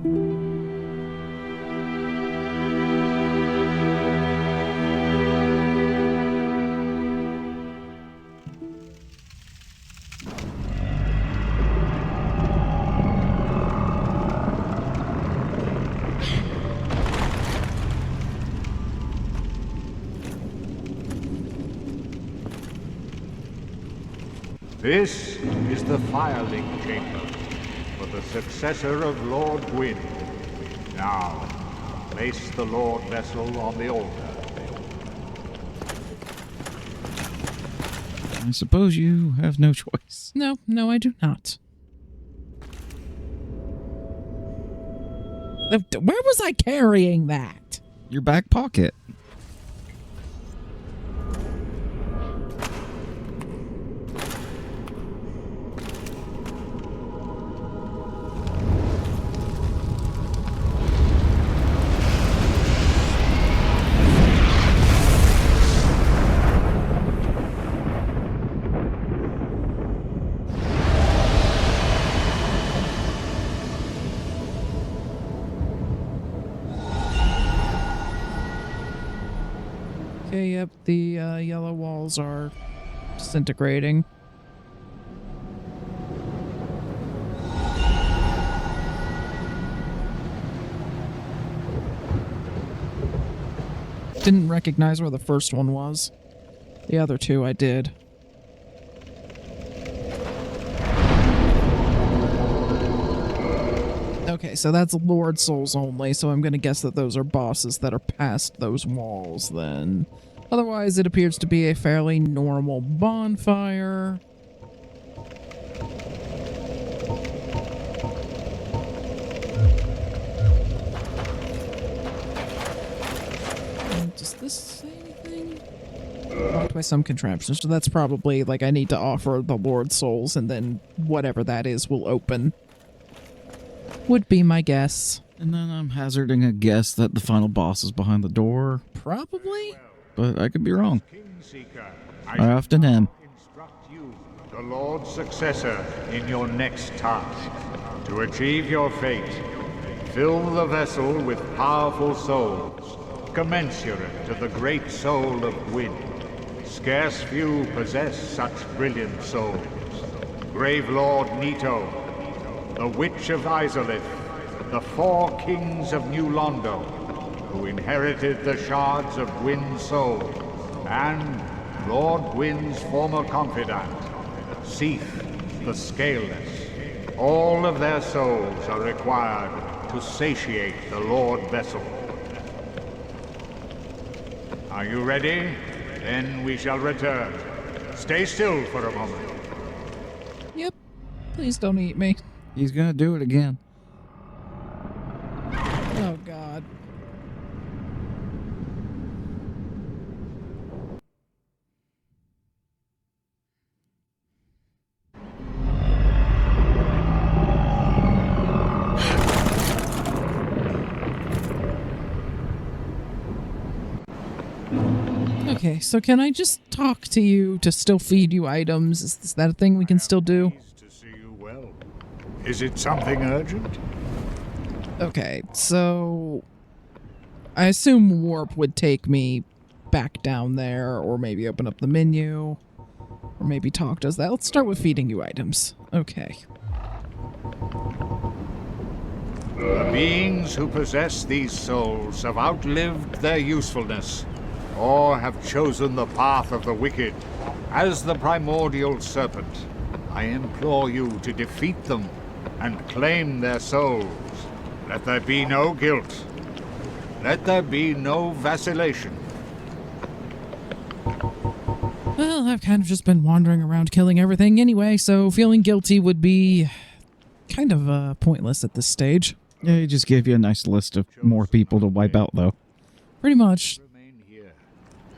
This is the firelink chamber for the successor of Lord Gwyn. Now, place the Lord vessel on the altar. I suppose you have no choice. No, I do not. Where was I carrying that? Your back pocket. Okay, yep, the yellow walls are disintegrating. Didn't recognize where the first one was. The other two I did. Okay, so that's Lord Souls only, so I'm gonna guess that those are bosses that are past those walls then. Otherwise, it appears to be a fairly normal bonfire. Does this say anything? Blocked by some contraption, so that's probably, like, I need to offer the Lord Souls, and then whatever that is will open. Would be my guess. And then I'm hazarding a guess that the final boss is behind the door. Probably? But I could be wrong. Kingseeker, I often am. instruct you, the Lord's successor, in your next task. To achieve your fate, fill the vessel with powerful souls, commensurate to the great soul of Gwyn. Scarce few possess such brilliant souls. Grave Lord Nito, the Witch of Izalith, the 4 kings of New Londo, who inherited the shards of Gwyn's soul, and Lord Gwyn's former confidant, Seath the Scaleless. All of their souls are required to satiate the Lord Vessel. Are you ready? Then we shall return. Stay still for a moment. Yep. Please don't eat me. He's gonna do it again. Oh, God. Okay, so can I just talk to you to still feed you items? Is that a thing we can still do? Pleased to see you well. Is it something urgent? Okay, so I assume warp would take me back down there, or maybe open up the menu, or maybe talk does that. Let's start with feeding you items. Okay. The beings who possess these souls have outlived their usefulness, or have chosen the path of the wicked. As the primordial serpent, I implore you to defeat them and claim their souls. Let there be no guilt. Let there be no vacillation. Well, I've kind of just been wandering around killing everything anyway, so feeling guilty would be kind of pointless at this stage. Yeah, he just gave you a nice list of more people to wipe out, though. Pretty much. Remain here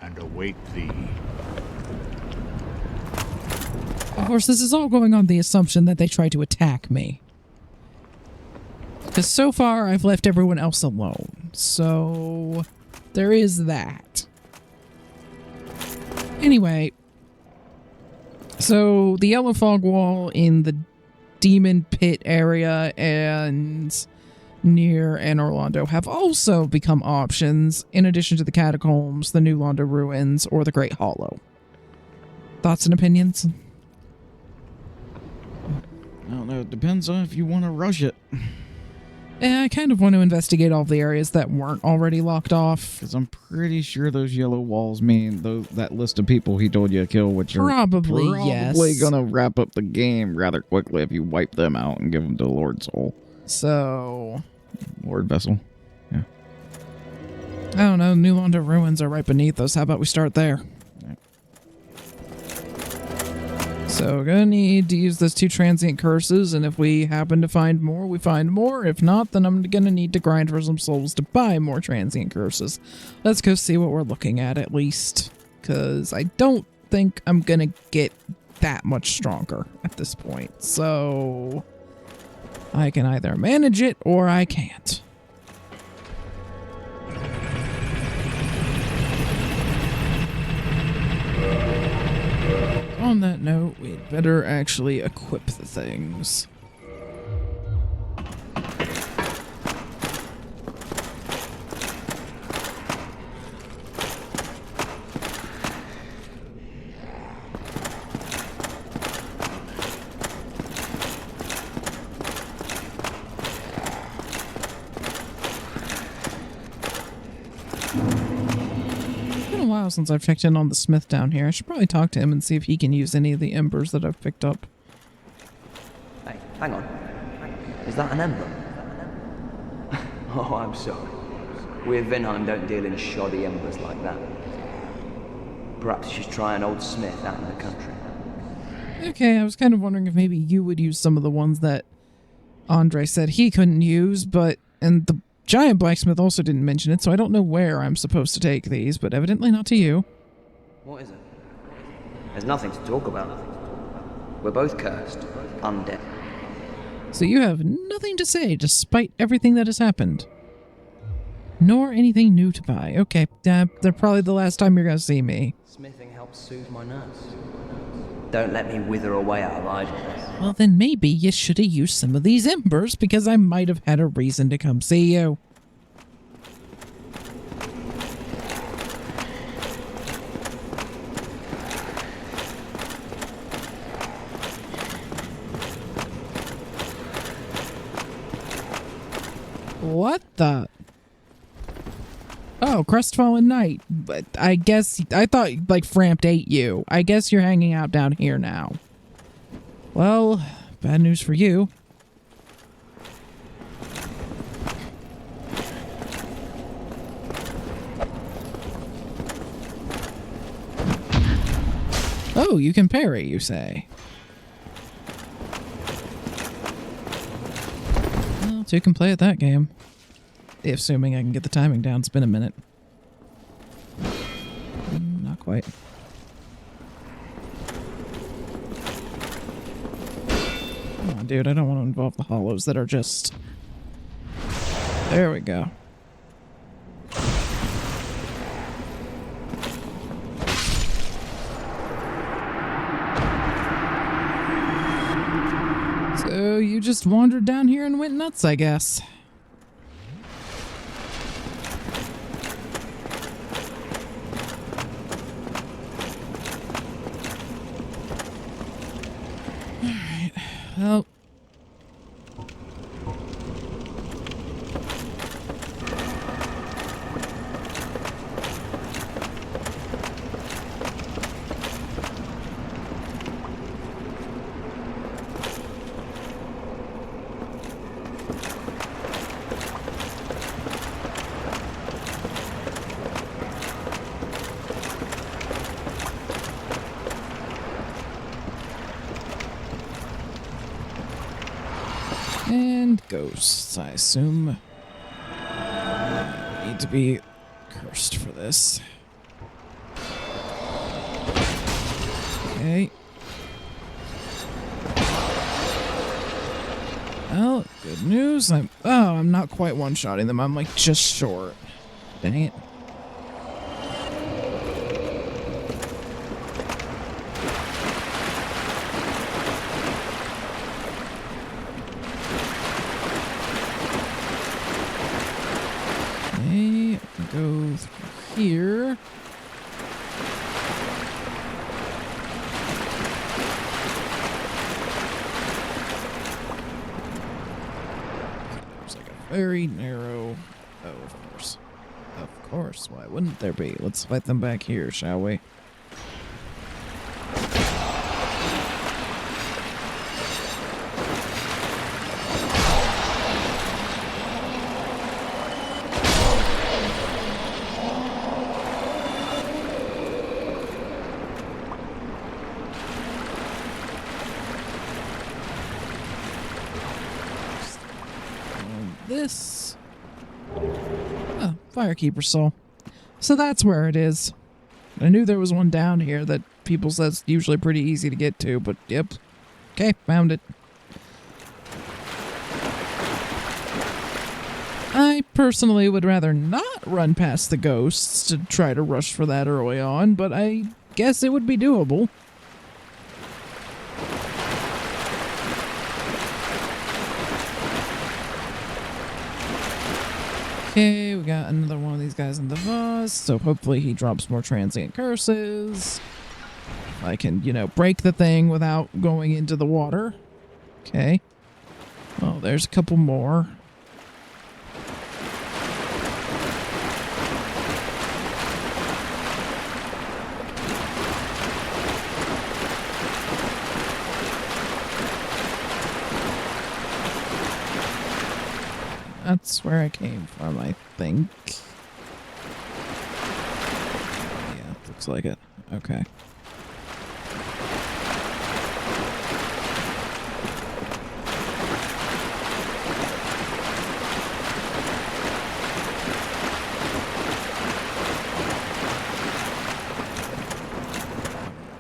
and await thee. Of course, this is all going on the assumption that they try to attack me. Because so far, I've left everyone else alone. So, there is that. Anyway, so the yellow fog wall in the demon pit area and near Anne Orlando have also become options, in addition to the catacombs, the New Londo ruins, or the Great Hollow. Thoughts and opinions? I don't know. It depends on if you want to rush it. Yeah, I kind of want to investigate all the areas that weren't already locked off. Because I'm pretty sure those yellow walls mean that list of people he told you to kill, which are Probably yes. gonna wrap up the game rather quickly if you wipe them out and give them to Lord Soul. So... Lord Vessel. Yeah. I don't know, New Londo ruins are right beneath us. How about we start there? So we're gonna need to use those 2 transient curses, and if we happen to find more, we find more. If not, then I'm gonna need to grind for some souls to buy more transient curses. Let's go see what we're looking at least, because I don't think I'm gonna get that much stronger at this point. So I can either manage it or I can't. On that note, we'd better actually equip the things. Since I've checked in on the smith down here, I should probably talk to him and see if he can use any of the embers that I've picked up. Hey, hang on. Is that an ember? Oh, I'm sorry. We at Vinheim don't deal in shoddy embers like that. Perhaps you should try an old smith out in the country. Okay, I was kind of wondering if maybe you would use some of the ones that Andre said he couldn't use, and the giant blacksmith also didn't mention it, so I don't know where I'm supposed to take these, but evidently not to you. What is it? There's nothing to talk about. We're both cursed, undead. So you have nothing to say despite everything that has happened. Nor anything new to buy. Okay, they're probably the last time you're gonna see me. Smithing helps soothe my nerves. Don't let me wither away out of idleness. Well, then maybe you should have used some of these embers, because I might have had a reason to come see you. What the? Oh, Crestfallen Knight. But I thought, like, Frampt ate you. I guess you're hanging out down here now. Well, bad news for you. Oh, you can parry, you say? Well, 2 can play at that game. Assuming I can get the timing down. It's been a minute. Not quite. Come on, dude. I don't want to involve the hollows that are just... There we go. So you just wandered down here and went nuts, I guess. Alright, well... And ghosts, I assume. Need to be cursed for this. Okay. Well, good news. I'm not quite one-shotting them. I'm like just short. Dang it. go through here. There's like a very narrow... Oh, of course. Of course. Why wouldn't there be? Let's fight them back here, shall we? This. Oh, Firekeeper Soul. So that's where it is. I knew there was one down here that people said is usually pretty easy to get to, but yep. Okay, found it. I personally would rather not run past the ghosts to try to rush for that early on, but I guess it would be doable. Okay, we got another one of these guys in the bus, so hopefully he drops more transient curses. I can, you know, break the thing without going into the water. Okay. Oh, there's a couple more. That's where I came from, I think. Yeah, looks like it. Okay.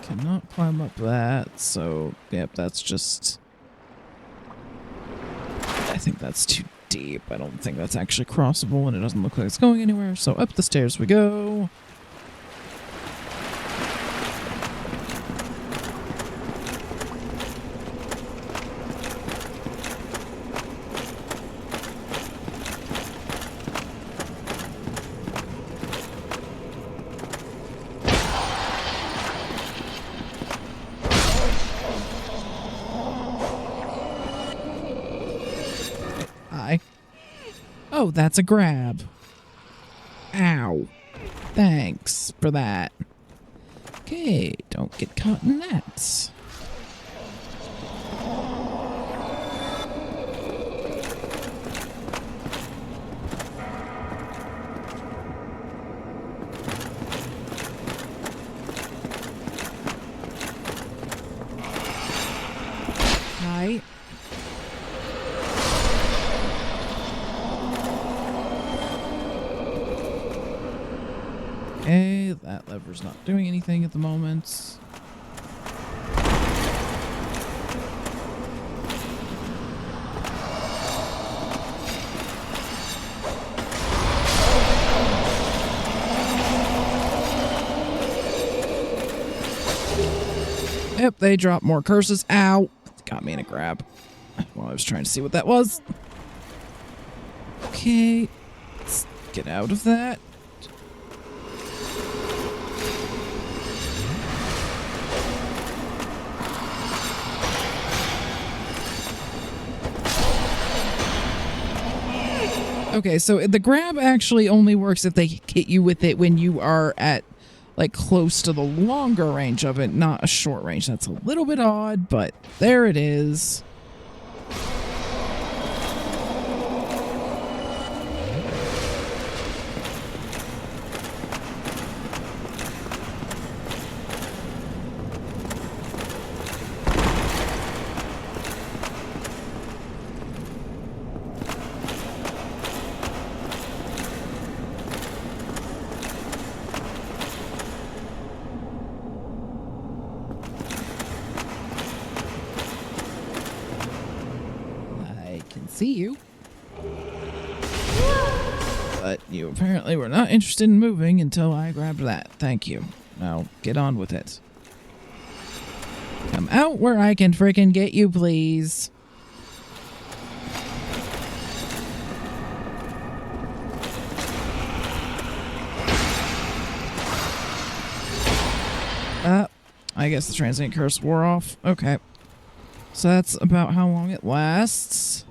Cannot climb up that, so, yep, that's just... I think that's too deep. I don't think that's actually crossable, and it doesn't look like it's going anywhere, so up the stairs we go. Oh, that's a grab. Ow. Thanks for that. Okay, don't get caught in that. Hi. Okay, that lever's not doing anything at the moment. Yep, they dropped more curses. Ow! Got me in a grab. Well, I was trying to see what that was. Okay, let's get out of that. Okay, so the grab actually only works if they hit you with it when you are at, like, close to the longer range of it, not a short range. That's a little bit odd, but there it is. See you. But you apparently were not interested in moving until I grabbed that. Thank you. Now, get on with it. Come out where I can frickin' get you, please. I guess the transient curse wore off. Okay. So that's about how long it lasts.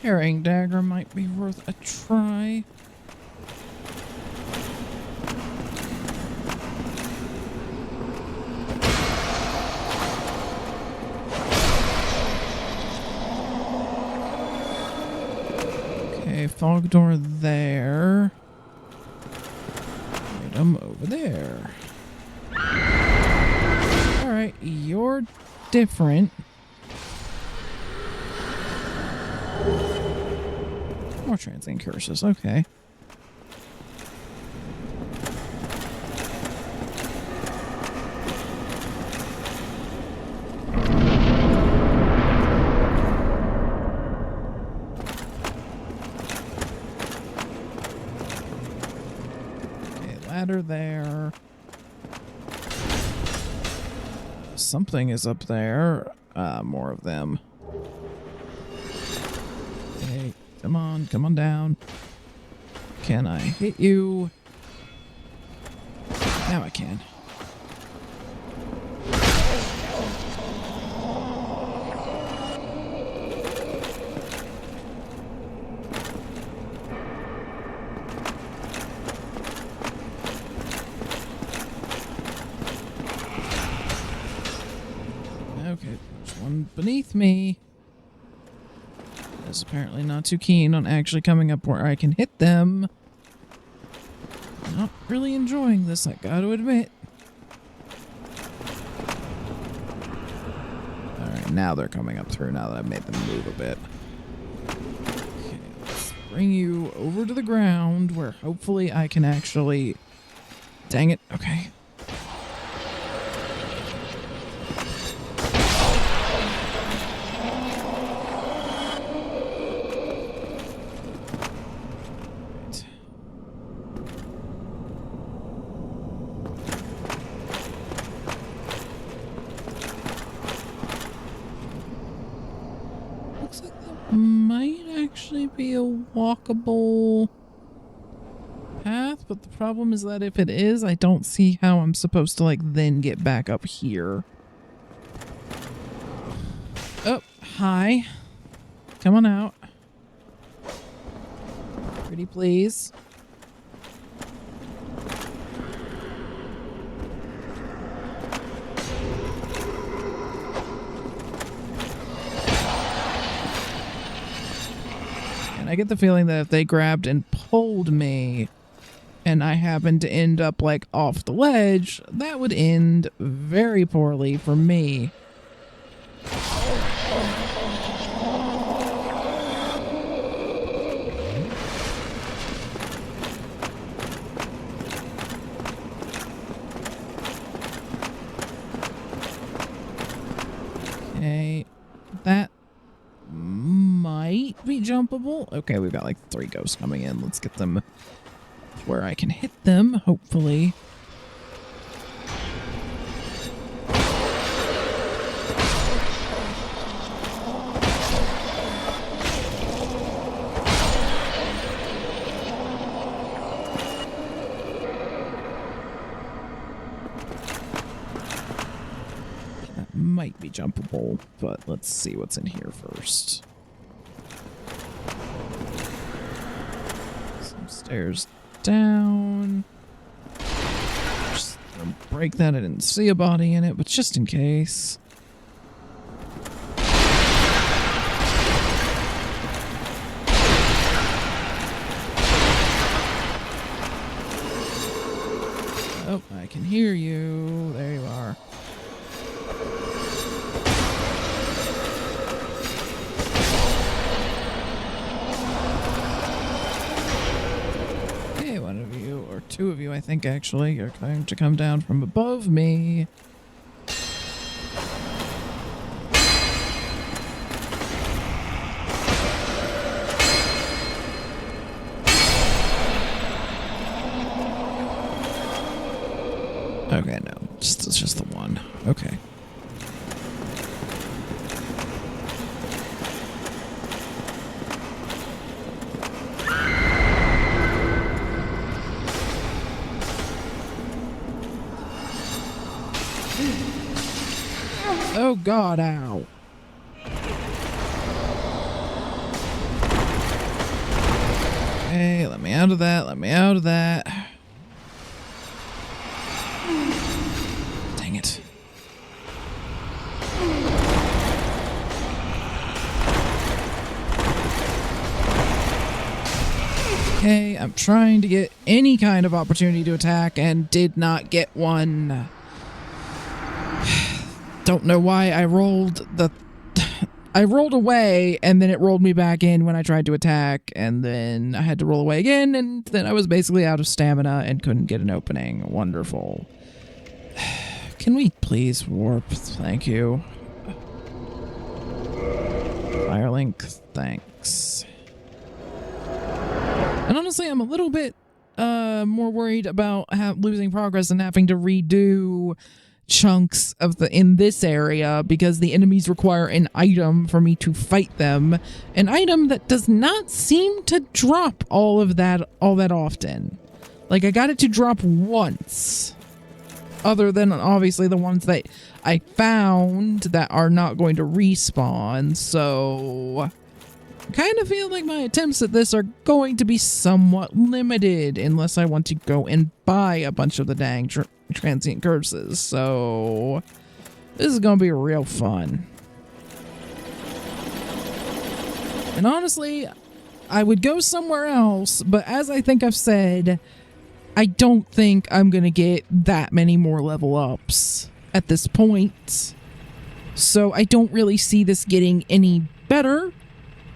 Carrying dagger might be worth a try. Okay, fog door there. Item over there. Alright, you're different. More transient curses, okay. Okay, ladder there. Something is up there. More of them. Okay. Come on down. Can I hit you? Now I can. Okay, there's one beneath me. Is apparently not too keen on actually coming up where I can hit them. Not really enjoying this, I gotta admit. Alright, now they're coming up through now that I've made them move a bit. Okay, let's bring you over to the ground where hopefully I can actually... Dang it, okay. Looks like that might actually be a walkable path, but the problem is that if it is, I don't see how I'm supposed to, like, then get back up here. Oh, hi. Come on out. Pretty please. And I get the feeling that if they grabbed and pulled me and I happened to end up like off the ledge, that would end very poorly for me. Okay, that might be jumpable. Okay, we've got like 3 ghosts coming in. Let's get them where I can hit them, hopefully. That might be jumpable, but let's see what's in here first. Some stairs down. Just gonna break that. I didn't see a body in it, but just in case. Oh, I can hear you. There you are. Okay, one of you, or 2 of you, I think, actually, are going to come down from above me. Okay, no. It's just the one. Okay. Oh god, ow. Okay, let me out of that, let me out of that. Dang it. Okay, I'm trying to get any kind of opportunity to attack and did not get one. Don't know why I rolled away and then it rolled me back in when I tried to attack, and then I had to roll away again, and then I was basically out of stamina and couldn't get an opening. Wonderful. Can we please warp? Thank you. Firelink, thanks. And honestly, I'm a little bit more worried about losing progress and having to redo chunks of in this area, because the enemies require an item for me to fight them, an item that does not seem to drop all that often. Like, I got it to drop once, other than obviously the ones that I found that are not going to respawn. So I kind of feel like my attempts at this are going to be somewhat limited unless I want to go and buy a bunch of the dang transient curses. So this is going to be real fun. And honestly, I would go somewhere else, but as I think I've said, I don't think I'm going to get that many more level ups at this point. So I don't really see this getting any better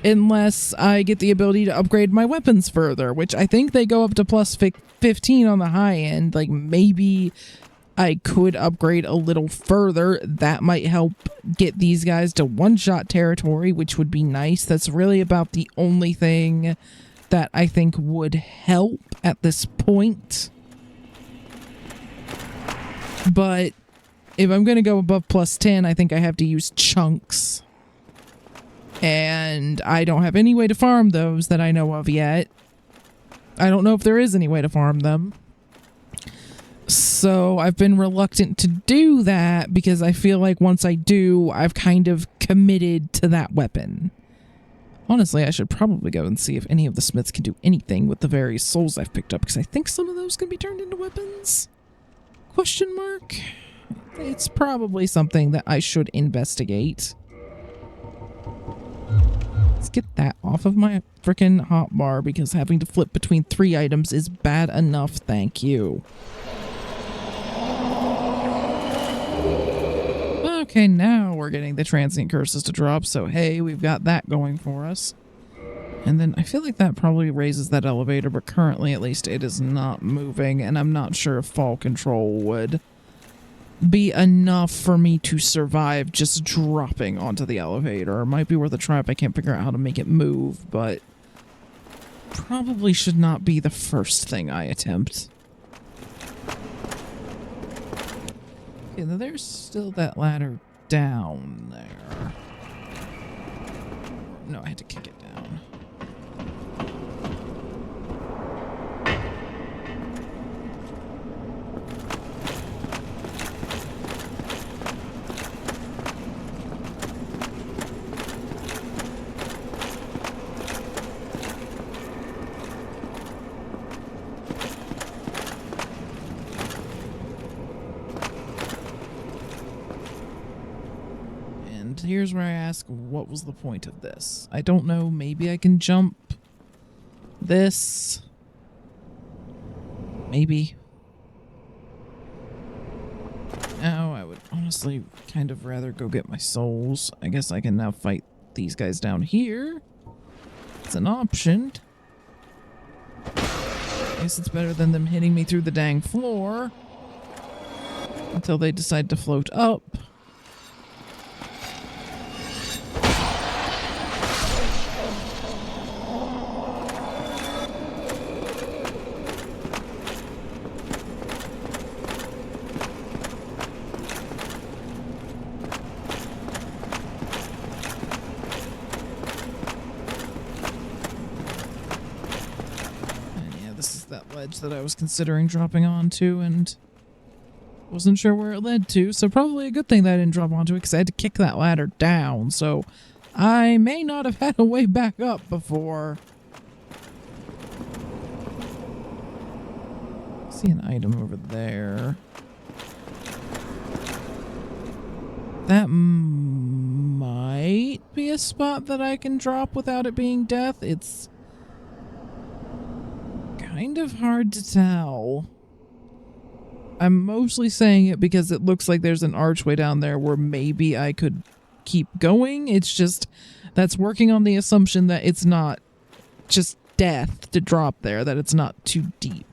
unless I get the ability to upgrade my weapons further, which I think they go up to plus 15 on the high end. Like, maybe I could upgrade a little further. That might help get these guys to one-shot territory, which would be nice. That's really about the only thing that I think would help at this point. But if I'm going to go above plus 10, I think I have to use chunks. And I don't have any way to farm those that I know of yet. I don't know if there is any way to farm them. So I've been reluctant to do that because I feel like once I do, I've kind of committed to that weapon. Honestly, I should probably go and see if any of the smiths can do anything with the various souls I've picked up, because I think some of those can be turned into weapons? Question mark? It's probably something that I should investigate. Let's get that off of my frickin' hotbar, because having to flip between 3 items is bad enough, thank you. Okay, now we're getting the transient curses to drop, so hey, we've got that going for us. And then I feel like that probably raises that elevator, but currently at least it is not moving, and I'm not sure if fall control would be enough for me to survive just dropping onto the elevator. It might be worth a try if I can't figure out how to make it move, but probably should not be the first thing I attempt. Okay, there's still that ladder down there. No, I had to kick it down. Here's where I ask, what was the point of this? I don't know, maybe I can jump this. Maybe. Now, I would honestly kind of rather go get my souls. I guess I can now fight these guys down here. It's an option. I guess it's better than them hitting me through the dang floor until they decide to float up. that ledge that I was considering dropping onto and wasn't sure where it led to, so probably a good thing that I didn't drop onto it because I had to kick that ladder down, so I may not have had a way back up before. See an item over there. That might be a spot that I can drop without it being death. It's kind of hard to tell. I'm mostly saying it because it looks like there's an archway down there where maybe I could keep going. It's just that's working on the assumption that it's not just death to drop there, that it's not too deep.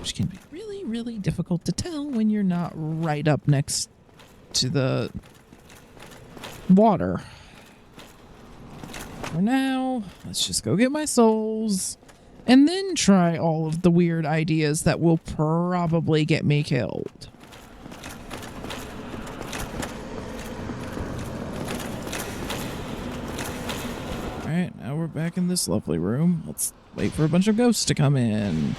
Which can be really, really difficult to tell when you're not right up next to the water. For now, let's just go get my souls and then try all of the weird ideas that will probably get me killed. Alright, now we're back in this lovely room. Let's wait for a bunch of ghosts to come in.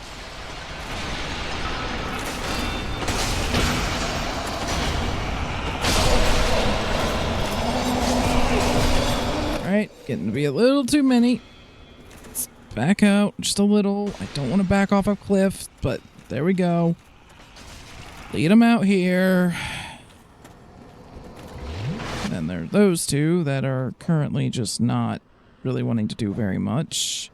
Alright, getting to be a little too many. Let's back out just a little. I don't want to back off a cliff, but there we go. Lead them out here. And then there are those two that are currently just not really wanting to do very much.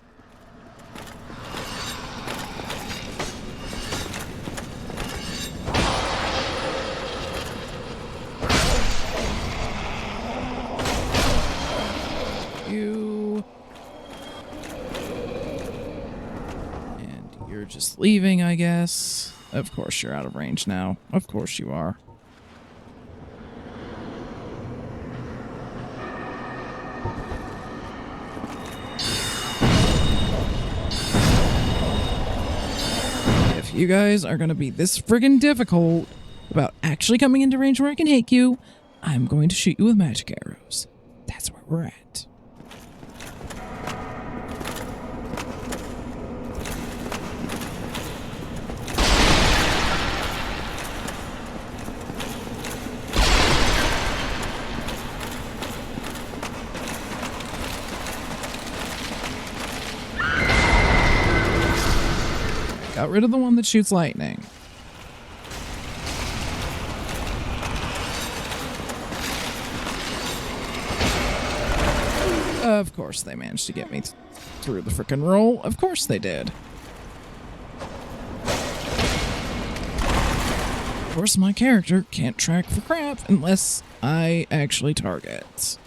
You. And you're just leaving, I guess. Of course you're out of range now. Of course you are. If you guys are going to be this friggin' difficult about actually coming into range where I can hit you, I'm going to shoot you with magic arrows. That's where we're at. Got rid of the one that shoots lightning. Of course they managed to get me through the frickin' roll. Of course they did. Of course my character can't track for crap unless I actually target.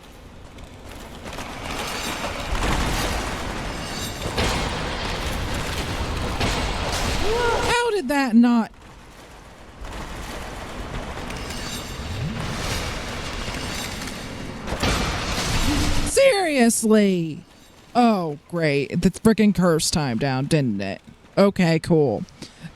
How did that not... Seriously? Oh, great. The frickin' curse timed down, didn't it? Okay, cool.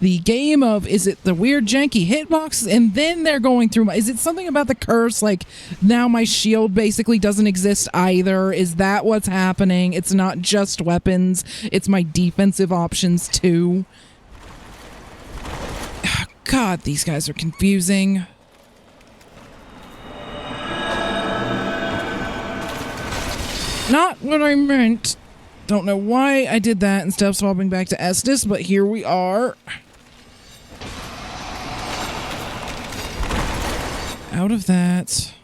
The game of, is it the weird janky hitboxes, and then they're going through my... Is it something about the curse, like, now my shield basically doesn't exist either? Is that what's happening? It's not just weapons, it's my defensive options too. God, these guys are confusing. Not what I meant. Don't know why I did that instead of swapping back to Estus, but here we are. Out of that.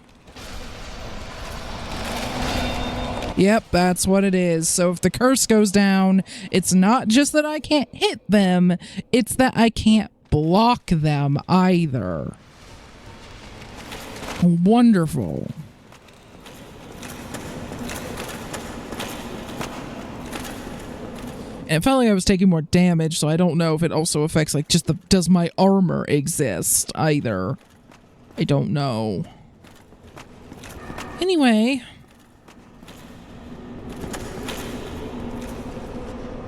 Yep, that's what it is. So if the curse goes down, it's not just that I can't hit them, it's that I can't block them either. Wonderful. And it felt like I was taking more damage, so I don't know if it also affects, like, just the... Does my armor exist either? I don't know. Anyway.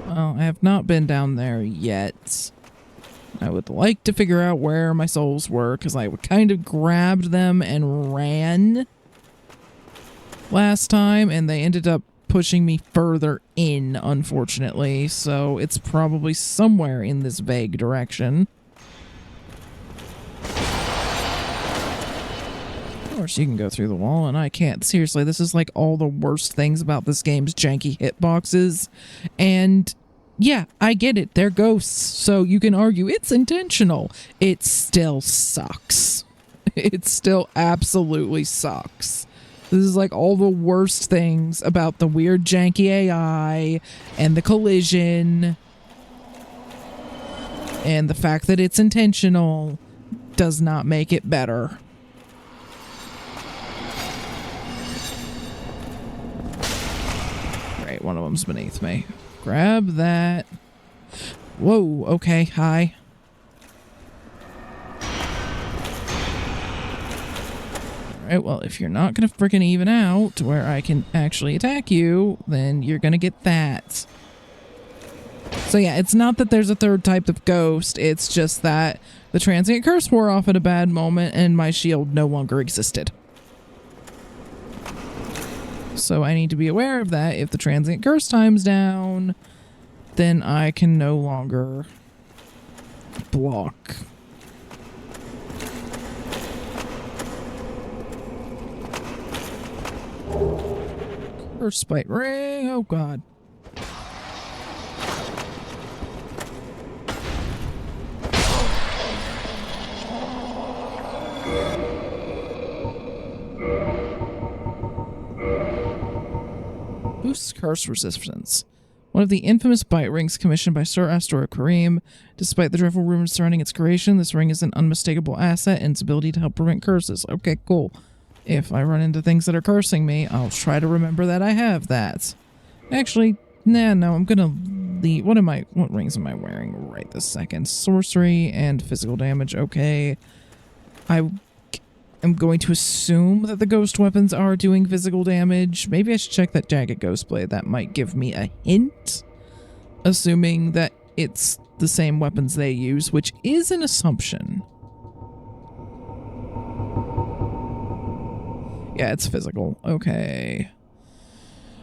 Well, I have not been down there yet. I would like to figure out where my souls were, because I kind of grabbed them and ran last time, and they ended up pushing me further in, unfortunately, so it's probably somewhere in this vague direction. Of course, you can go through the wall, and I can't. Seriously, this is like all the worst things about this game's janky hitboxes. And yeah, I get it. They're ghosts, so you can argue it's intentional. It still sucks. It still absolutely sucks. This is like all the worst things about the weird janky AI and the collision and the fact that it's intentional does not make it better. Great, one of them's beneath me. Grab that. Whoa, okay, hi. Alright, well, if you're not gonna frickin' even out to where I can actually attack you, then you're gonna get that. So yeah, it's not that there's a third type of ghost, it's just that the transient curse wore off at a bad moment and my shield no longer existed. So I need to be aware of that. If the transient curse time's down, then I can no longer block. Curse spite ring, oh god. Boosts curse resistance. One of the infamous bite rings commissioned by Sir Astor Kareem. Despite the dreadful rumors surrounding its creation, this ring is an unmistakable asset in its ability to help prevent curses. Okay, cool. If I run into things that are cursing me, I'll try to remember that I have that. Actually, no, I'm gonna leave. What rings am I wearing right this second? Sorcery and physical damage, okay. I'm going to assume that the ghost weapons are doing physical damage. Maybe I should check that jagged ghost blade. That might give me a hint. Assuming that it's the same weapons they use, which is an assumption. Yeah, it's physical. Okay.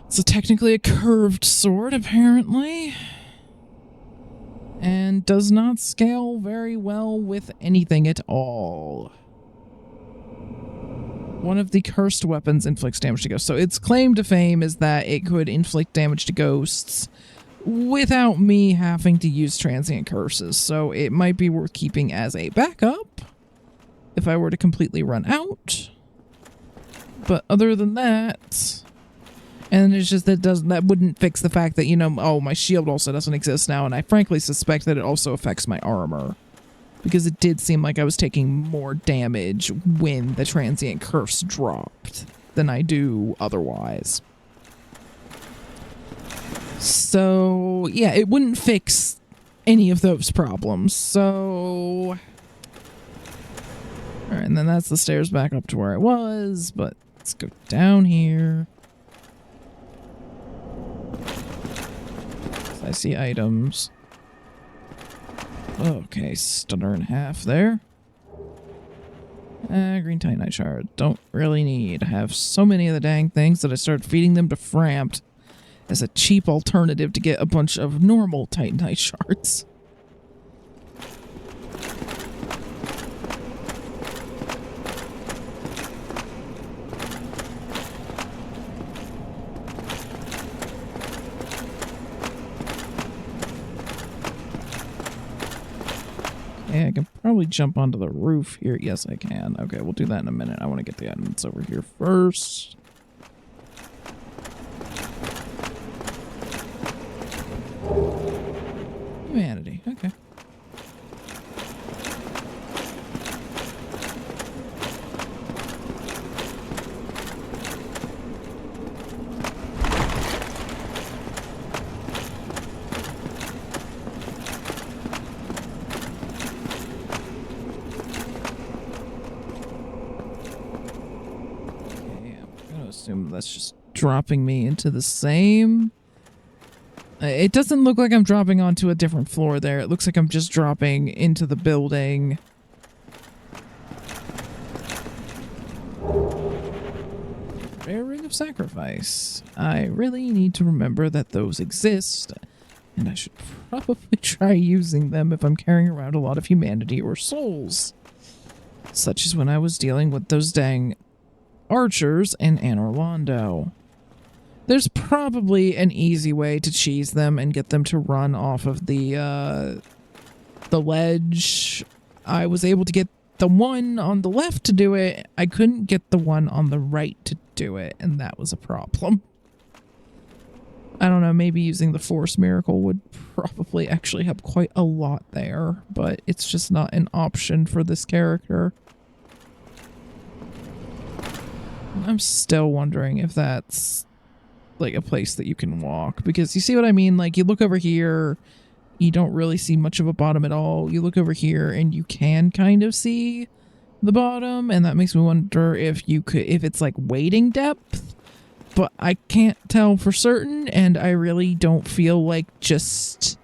So technically a curved sword, apparently. And does not scale very well with anything at all. One of the cursed weapons inflicts damage to ghosts. So its claim to fame is that it could inflict damage to ghosts without me having to use transient curses. So it might be worth keeping as a backup if I were to completely run out. But other than that, and it's just that wouldn't fix the fact that, you know, oh, my shield also doesn't exist now, and I frankly suspect that it also affects my armor. Because it did seem like I was taking more damage when the transient curse dropped than I do otherwise. So, yeah, it wouldn't fix any of those problems. So, alright, and then that's the stairs back up to where I was, but let's go down here. I see items. Okay, stunner and half there. Green Titanite shard. Don't really need. I have so many of the dang things that I started feeding them to Frampt as a cheap alternative to get a bunch of normal Titanite shards. Okay, I can probably jump onto the roof here. Yes, I can. Okay, we'll do that in a minute. I want to get the items over here first. Humanity. Okay. That's just dropping me into the same. It doesn't look like I'm dropping onto a different floor there. It looks like I'm just dropping into the building. Rare Ring of Sacrifice. I really need to remember that those exist, and I should probably try using them if I'm carrying around a lot of humanity or souls. Such as when I was dealing with those dang archers in Anor Londo. There's probably an easy way to cheese them and get them to run off of the ledge. I was able to get the one on the left to do it. I couldn't get the one on the right to do it, and that was a problem. I don't know, maybe using the Force Miracle would probably actually help quite a lot there, but it's just not an option for this character. I'm still wondering if that's like a place that you can walk, because you see what I mean? Like, you look over here, you don't really see much of a bottom at all. You look over here and you can kind of see the bottom, and that makes me wonder if it's like wading depth, but I can't tell for certain, and I really don't feel like just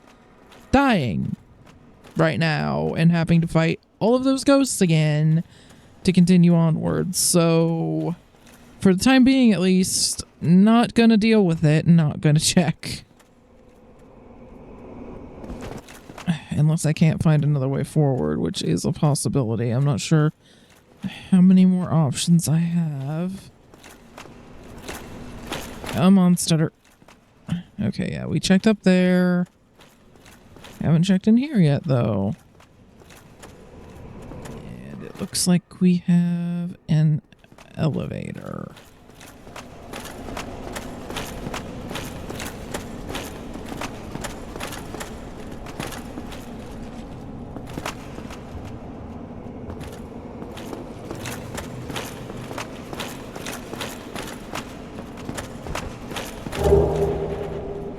dying right now and having to fight all of those ghosts again to continue onwards. So for the time being, at least, not gonna deal with it, not gonna check. Unless I can't find another way forward, which is a possibility. I'm not sure how many more options I have. Come on, stutter. Okay, yeah, we checked up there. Haven't checked in here yet, though. And it looks like we have an elevator.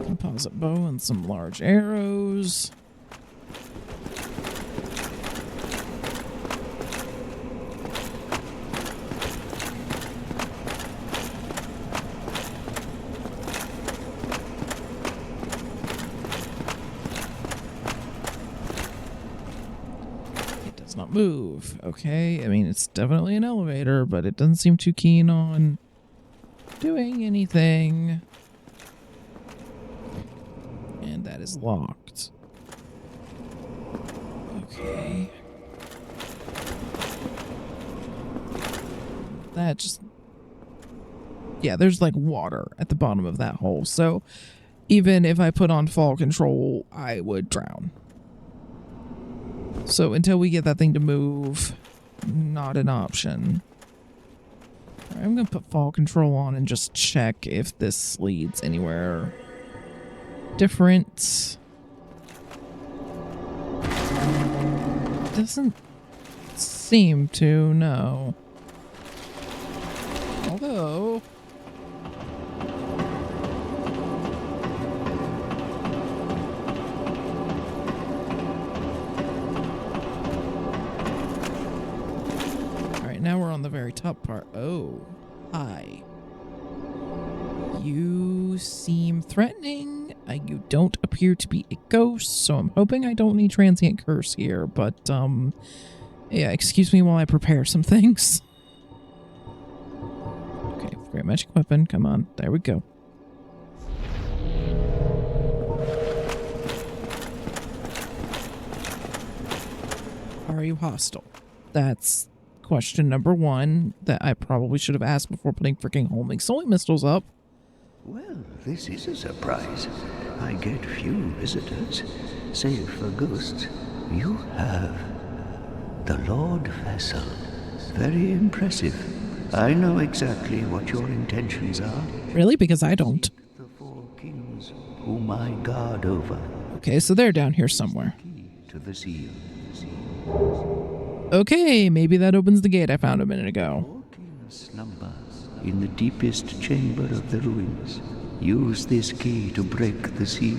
Composite bow and some large arrows. It does not move. Okay, I mean, it's definitely an elevator, but it doesn't seem too keen on doing anything. And that is locked. Okay. That just... Yeah, there's like water at the bottom of that hole. So even if I put on fall control, I would drown. So until we get that thing to move, not an option. All right, I'm going to put fall control on and just check if this leads anywhere different. Doesn't seem to, no. Although... Alright, now we're on the very top part. Oh, hi. You seem threatening. You don't appear to be a ghost, so I'm hoping I don't need transient curse here, but, yeah, excuse me while I prepare some things. Okay, great magic weapon, come on, there we go. Are you hostile? That's question number one that I probably should have asked before putting freaking homing soul missiles up. Well, this is a surprise. I get few visitors, save for ghosts. You have the Lord Vessel. Very impressive. I know exactly what your intentions are. Really? Because I don't. The four kings whom I guard over. Okay, so they're down here somewhere. Key to the seal. Okay, maybe that opens the gate I found a minute ago. Four kings slumber in the deepest chamber of the ruins. Use this key to break the seal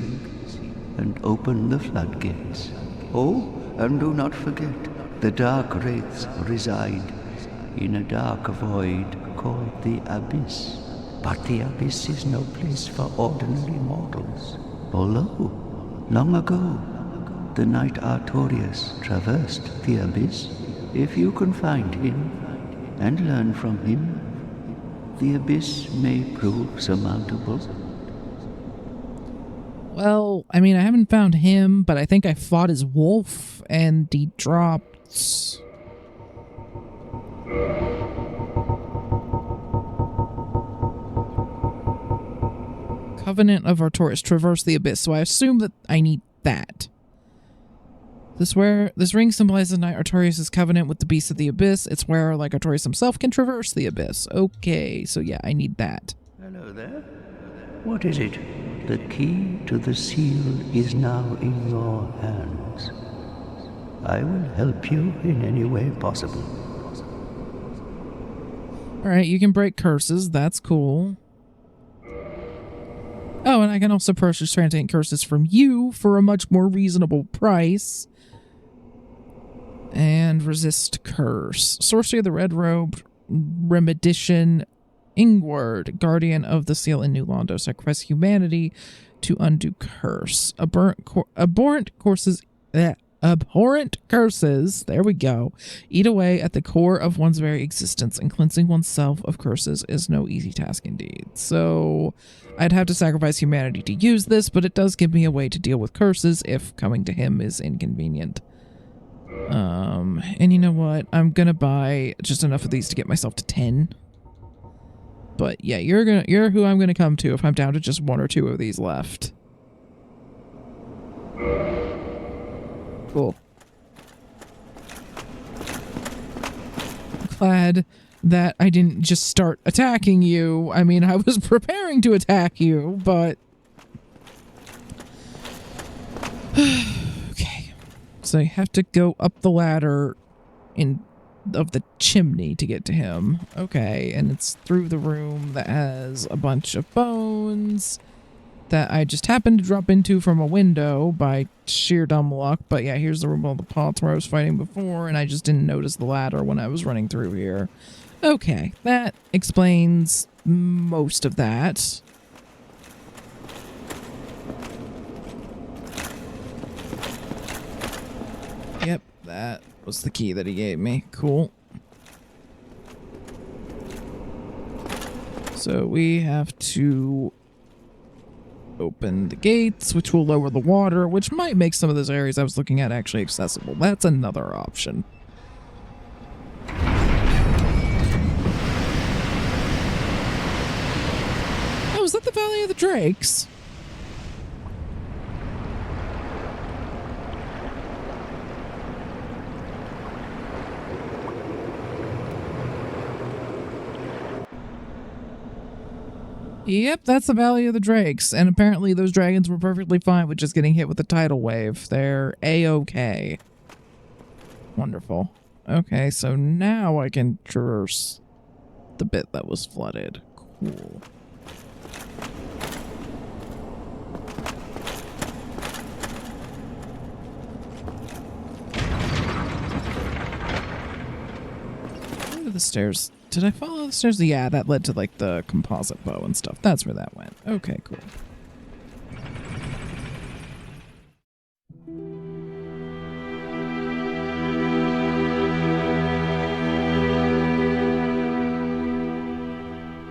and open the floodgates. Oh, and do not forget, the dark wraiths reside in a dark void called the Abyss. But the Abyss is no place for ordinary mortals. Although, long ago, the knight Artorias traversed the Abyss. If you can find him and learn from him, the abyss may prove surmountable. Well, I mean, I haven't found him, but I think I fought his wolf, and he dropped... Covenant of Artorias, traverse the abyss, so I assume that I need that. This ring symbolizes Knight Artorias' covenant with the beast of the abyss. It's where, like, Artorias himself can traverse the abyss. Okay, so yeah, I need that. Hello there. What is it? The key to the seal is now in your hands. I will help you in any way possible. Alright, you can break curses. That's cool. Oh, and I can also purchase transient curses from you for a much more reasonable price. And resist curse. Sorcery of the Red Robe, Remedition, Ingward, Guardian of the Seal in New Londo. Sacrifice humanity to undo curse. Abhorrent curses. There we go. Eat away at the core of one's very existence, and cleansing oneself of curses is no easy task indeed. So I'd have to sacrifice humanity to use this, but it does give me a way to deal with curses if coming to him is inconvenient. And you know what? I'm gonna buy just enough of these to get myself to 10. But yeah, you're who I'm gonna come to if I'm down to just 1 or 2 of these left. Cool. Glad that I didn't just start attacking you. I mean, I was preparing to attack you, but... Okay. So you have to go up the ladder of the chimney to get to him. Okay, and it's through the room that has a bunch of bones that I just happened to drop into from a window by sheer dumb luck. But yeah, here's the room of all the pots where I was fighting before, and I just didn't notice the ladder when I was running through here. Okay, that explains most of that. Yep, that was the key that he gave me. Cool. So we have to open the gates, which will lower the water, which might make some of those areas I was looking at actually accessible. That's another option. Oh, is that the Valley of the Drakes? Yep, that's the Valley of the Drakes, and apparently those dragons were perfectly fine with just getting hit with a tidal wave. They're A-okay. Wonderful. Okay, so now I can traverse the bit that was flooded. Cool. Where are the stairs? Did I follow the stairs? Yeah, that led to, like, the composite bow and stuff. That's where that went. Okay, cool.